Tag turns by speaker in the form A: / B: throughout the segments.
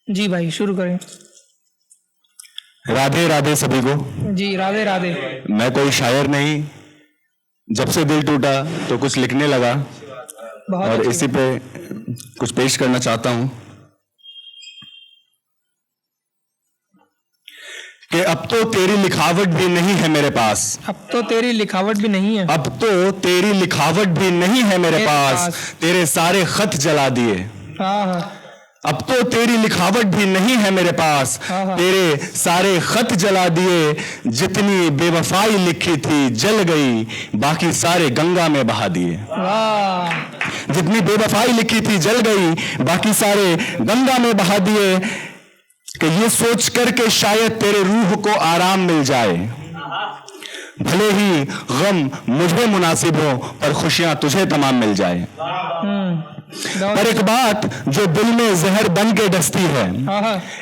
A: जी भाई शुरू करें।
B: राधे राधे सभी को।
A: जी राधे राधे।
B: मैं कोई शायर नहीं, जब से दिल टूटा तो कुछ लिखने लगा
A: बहुत
B: और
A: अच्छी
B: इसी पे कुछ पेश करना चाहता हूं कि अब तो तेरी लिखावट भी नहीं है मेरे पास।
A: अब तो तेरी लिखावट भी नहीं है।
B: अब तो तेरी लिखावट भी नहीं है मेरे पास, तेरे सारे खत जला दिए।
A: हाँ हाँ।
B: अब तो तेरी लिखावट भी नहीं है मेरे पास, तेरे सारे खत जला दिए। जितनी बेवफाई लिखी थी जल गई, बाकी सारे गंगा में बहा दिए।
A: वाह।
B: जितनी बेवफाई लिखी थी जल गई, बाकी सारे गंगा में बहा दिए। कि ये सोच कर के शायद तेरे रूह को आराम मिल जाए, भले ही गम मुझे मुनासिब हो पर खुशियां तुझे तमाम मिल जाए। पर एक बात जो दिल में जहर बन के डसती है,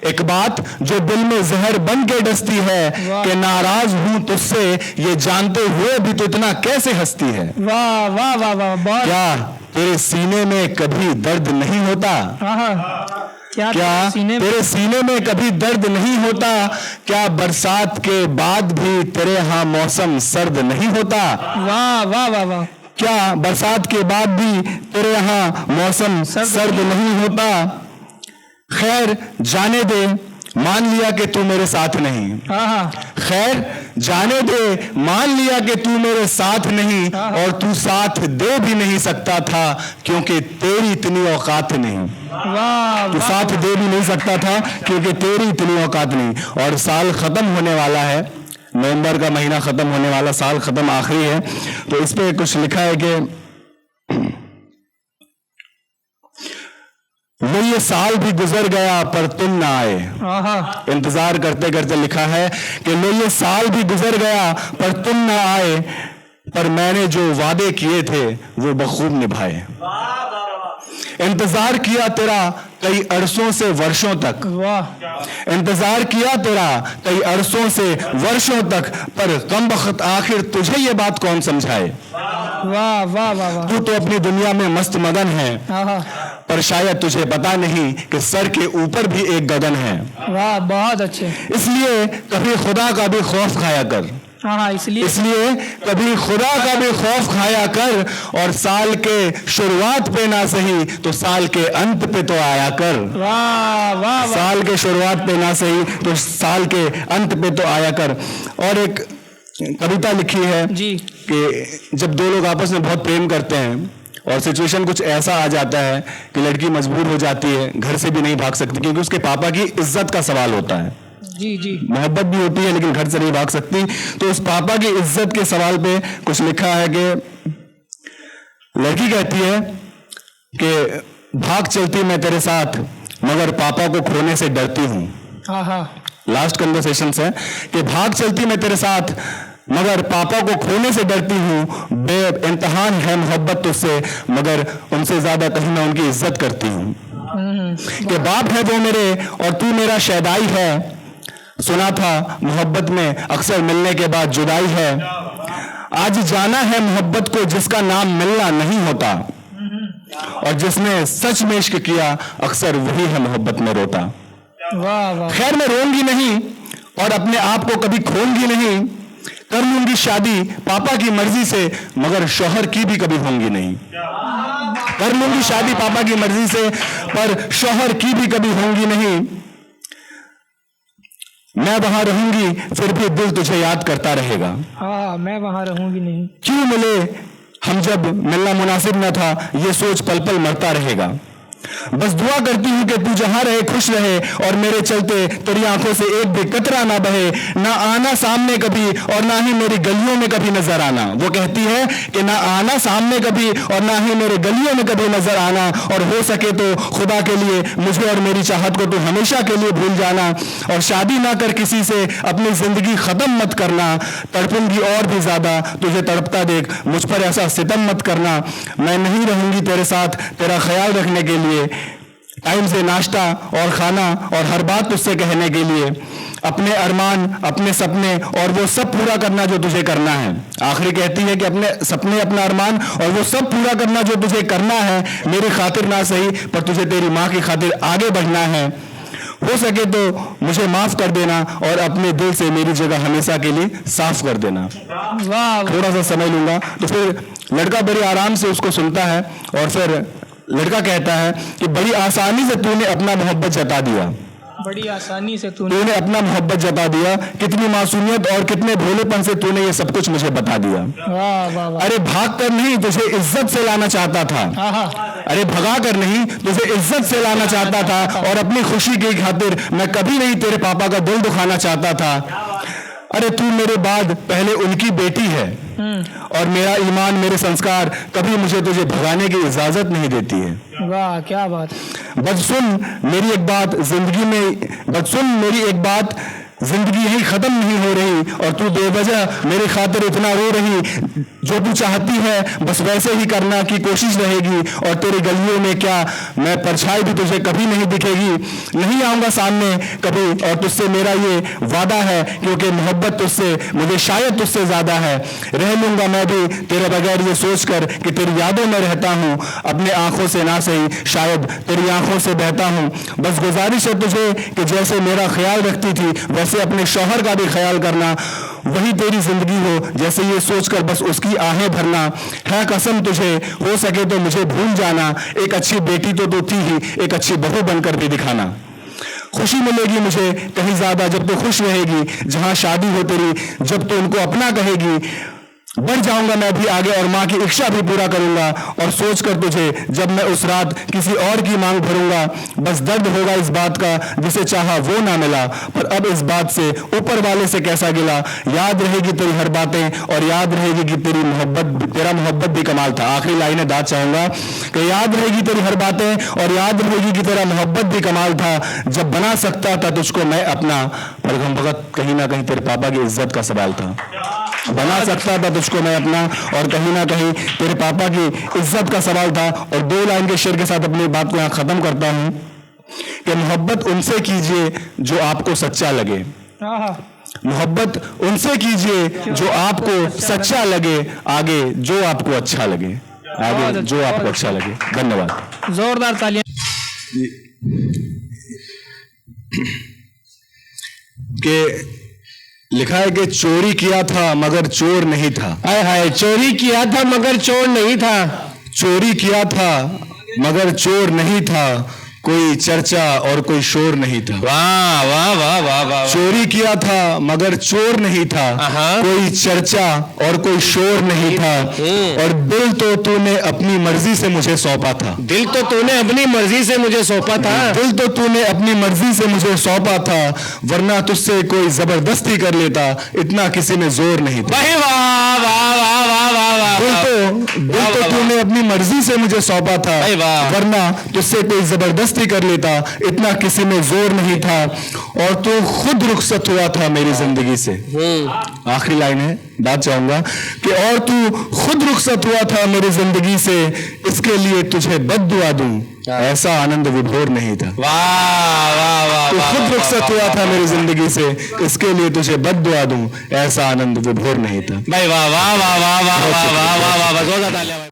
B: एक बात जो दिल में जहर बन के डसती है कि नाराज हूं तुझसे ये जानते हुए भी तो इतना कैसे हंसती है।
A: वाह वाह वाह वाह।
B: क्या तेरे सीने में कभी दर्द नहीं होता? क्या तेरे सीने में कभी दर्द नहीं होता? क्या बरसात के बाद भी तेरे यहाँ मौसम सर्द नहीं होता?
A: वाह वाह वाह वाह।
B: क्या बरसात के बाद भी तेरे यहाँ मौसम सर्द नहीं होता? खैर जाने दे, मान लिया कि तू मेरे साथ नहीं। खैर जाने दे, मान लिया कि तू मेरे साथ नहीं, और तू साथ दे भी नहीं सकता था क्योंकि तेरी इतनी औकात नहीं। तू साथ दे भी नहीं सकता था क्योंकि तेरी इतनी औकात नहीं। और साल खत्म होने वाला है, नवंबर का महीना खत्म होने वाला, साल खत्म आखिरी है, तो इस पे कुछ लिखा है कि वो ये साल भी गुजर गया पर तुम ना आए। इंतजार करते करते लिखा है कि लो ये साल भी गुजर गया पर तुम ना आए, पर मैंने जो वादे किए थे वो बखूब निभाए। इंतजार किया तेरा कई अरसों से वर्षों तक, इंतजार किया तेरा कई अरसों से वर्षों तक, पर कम वक्त आखिर तुझे ये बात कौन समझाए।
A: वाह वाह वाह।
B: तू तो अपनी दुनिया में मस्त मगन है, पर शायद तुझे पता नहीं कि सर के ऊपर भी एक गगन है।
A: वाह बहुत अच्छे।
B: इसलिए कभी खुदा का भी खौफ खाया कर। इसलिए कभी खुदा का भी खौफ खाया कर, और साल के शुरुआत पे ना सही तो साल के अंत पे तो आया कर।
A: वाह वाह।
B: साल के शुरुआत पे ना सही तो साल के अंत पे तो आया कर। और एक कविता लिखी है जी कि जब दो लोग आपस में बहुत प्रेम करते हैं और सिचुएशन कुछ ऐसा आ जाता है कि लड़की मजबूर हो जाती है, घर से भी नहीं भाग सकती क्योंकि उसके पापा की इज्जत का सवाल होता है।
A: जी जी।
B: मोहब्बत भी होती है लेकिन घर से नहीं भाग सकती, तो उस पापा की इज्जत के सवाल पे कुछ लिखा है कि लड़की कहती है कि भाग चलती मैं तेरे साथ मगर पापा को खोने से डरती हूँ। लास्ट कन्वर्सेशन है कि भाग चलती मैं तेरे साथ मगर पापा को खोने से डरती हूँ, बेइंतहान है मोहब्बत तुझसे मगर उनसे ज्यादा कहीं मैं उनकी इज्जत करती हूँ। कि बाप है वो मेरे और तू मेरा शैदाई है, सुना था मोहब्बत में अक्सर मिलने के बाद जुदाई है। आज जाना है मोहब्बत को जिसका नाम मिलना नहीं होता, और जिसने सच में इश्क किया अक्सर वही है मोहब्बत में रोता। खैर मैं रोऊंगी नहीं और अपने आप को कभी खोऊंगी नहीं, कर लूंगी शादी पापा की मर्जी से मगर शौहर की भी कभी होंगी नहीं। कर लूंगी शादी पापा की मर्जी से पर शौहर की भी कभी होंगी नहीं। मैं वहां रहूंगी फिर भी दिल तुझे याद करता रहेगा।
A: मैं वहां रहूंगी नहीं।
B: क्यों मिले हम जब मिलना मुनासिब न था, ये सोच पल पल मरता रहेगा। बस दुआ करती हूँ कि तू जहां रहे खुश रहे और मेरे चलते तेरी आंखों से एक भी कतरा ना बहे। ना आना सामने कभी और ना ही मेरी गलियों में कभी नजर आना। वो कहती है कि ना आना सामने कभी और ना ही मेरे गलियों में कभी नजर आना, और हो सके तो खुदा के लिए मुझे और मेरी चाहत को तू हमेशा के लिए भूल जाना, और शादी ना कर किसी से अपनी जिंदगी खत्म मत करना। तड़पूंगी और भी ज्यादा तुझे तड़पता देख, मुझ पर ऐसा सितम मत करना। मैं नहीं रहूंगी तेरे साथ तेरा ख्याल रखने के लिए, टाइम से नाश्ता और खाना और हर बात तुझसे कहने के लिए, अपने अरमान अपने सपने और वो सब पूरा करना जो तुझे करना है। आखिरी कहती है कि अपने सपने अपना अरमान और वो सब पूरा करना जो तुझे करना है। मेरी खातिर ना सही पर तुझे तेरी माँ की खातिर आगे बढ़ना है। हो सके तो मुझे माफ कर देना और अपने दिल से मेरी जगह हमेशा के लिए साफ कर देना।
A: वाह
B: थोड़ा सा समय लूंगा। तो फिर लड़का बड़े आराम से उसको सुनता है और फिर लड़का कहता है कि बड़ी आसानी से तूने अपना मोहब्बत जता दिया,
A: बड़ी आसानी से तूने
B: तूने अपना मोहब्बत जता दिया, कितनी मासूमियत और कितने भोलेपन से तूने ये सब कुछ मुझे बता दिया।
A: वाह वाह वाह
B: अरे भाग कर नहीं, तुझे इज्जत से लाना चाहता था।
A: आहा
B: अरे भगा कर नहीं, तुझे इज्जत से लाना चाहता था और अपनी खुशी की खातिर मैं कभी नहीं तेरे पापा का दिल दुखाना चाहता था। अरे तू मेरे बाद पहले उनकी बेटी है और मेरा ईमान, मेरे संस्कार कभी मुझे तुझे भगाने की इजाजत नहीं देती है।
A: वाह क्या बात।
B: बस सुन मेरी एक बात, जिंदगी यही खत्म नहीं हो रही और तू बेवजह मेरे खातिर इतना रो रही। जो तू चाहती है बस वैसे ही करना की कोशिश रहेगी और तेरी गलियों में क्या मैं परछाई भी तुझे कभी नहीं दिखेगी। नहीं आऊंगा सामने कभी और तुझसे मेरा ये वादा है, क्योंकि मोहब्बत तुझसे मुझे शायद तुझसे ज्यादा है। रह लूंगा मैं भी तेरे बगैर ये सोचकर कि तेरी यादों में रहता हूँ, अपने आंखों से ना सही शायद तेरी आंखों से बहता हूँ। बस गुजारिश है तुझे कि जैसे मेरा ख्याल रखती थी वैसे अपने शौहर का भी ख्याल करना, वही तेरी जिंदगी हो जैसे ये सोचकर बस उसकी आहें भरना। है कसम तुझे, हो सके तो मुझे भूल जाना, एक अच्छी बेटी तो तू थी ही, एक अच्छी बहू बनकर भी दिखाना। खुशी मिलेगी मुझे कहीं ज्यादा जब तू खुश रहेगी, जहां शादी हो तेरी जब तू उनको अपना कहेगी। बढ़ जाऊंगा मैं भी आगे और माँ की इच्छा भी पूरा करूंगा और सोचकर तुझे जब मैं उस रात किसी और की मांग भरूंगा। बस दर्द होगा इस बात का जिसे चाहा वो ना मिला, पर अब इस बात से ऊपर वाले से कैसा गिला। याद रहेगी तेरी हर बातें और याद रहेगी कि तेरा मोहब्बत भी कमाल था। आखिरी लाइनें दाद चाहूंगा कि याद रहेगी तेरी हर बातें और याद रहेगी कि तेरा मोहब्बत भी कमाल था। जब बना सकता था तुझको मैं अपना, पर हम वक्त कहीं ना कहीं तेरे पापा की इज्जत का सवाल था। बना सकता था तुझको मैं अपना और कहीं ना कहीं तेरे पापा की इज्जत का सवाल था। और 2 लाइन के शेर के साथ अपनी बात को यहाँ खत्म करता हूं कि मोहब्बत उनसे कीजिए जो आपको सच्चा लगे,
A: आहा
B: मोहब्बत उनसे कीजिए जो आपको सच्चा लगे, आगे जो आपको अच्छा लगे, आगे जो आपको अच्छा लगे। धन्यवाद।
A: जोरदार तालियां।
B: के लिखा है कि चोरी किया था मगर चोर नहीं था।
C: हाय हाय, चोरी किया था मगर चोर नहीं था।
B: चोरी किया था मगर चोर नहीं था, कोई चर्चा और कोई शोर नहीं था।
C: वाह वाह वाह वाह वाह।
B: चोरी किया था मगर चोर नहीं था, कोई चर्चा और कोई शोर नहीं था। और दिल तो तूने अपनी मर्जी से मुझे सौंपा था।
C: दिल तो तूने अपनी मर्जी से मुझे सौंपा था।
B: दिल तो तूने अपनी मर्जी से मुझे सौंपा था, वरना तुझसे कोई जबरदस्ती कर लेता, इतना किसी में जोर नहीं था।
C: वाह वाह वाह वाह वाह वाह।
B: दिल तो तूने अपनी मर्जी से मुझे सौंपा था, वरना तुझसे कोई जबरदस्ती कर लेता, इतना किसी में जोर नहीं था। और तू खुद रुखसत हुआ था मेरी जिंदगी से। आखिरी लाइन है, बात चाहूंगा कि और तू खुद रुखसत हुआ था मेरी जिंदगी से, इसके लिए तुझे बद्दुआ दूं, ऐसा आनंद विभोर नहीं था।
C: वाह वाह वाह।
B: तू खुद रुखसत हुआ था मेरी जिंदगी से, इसके लिए तुझे बद्दुआ दूं, ऐसा आनंद विभोर नहीं था।
C: भाई वाह वाह वाह वाह वाह वाह वाह वाह।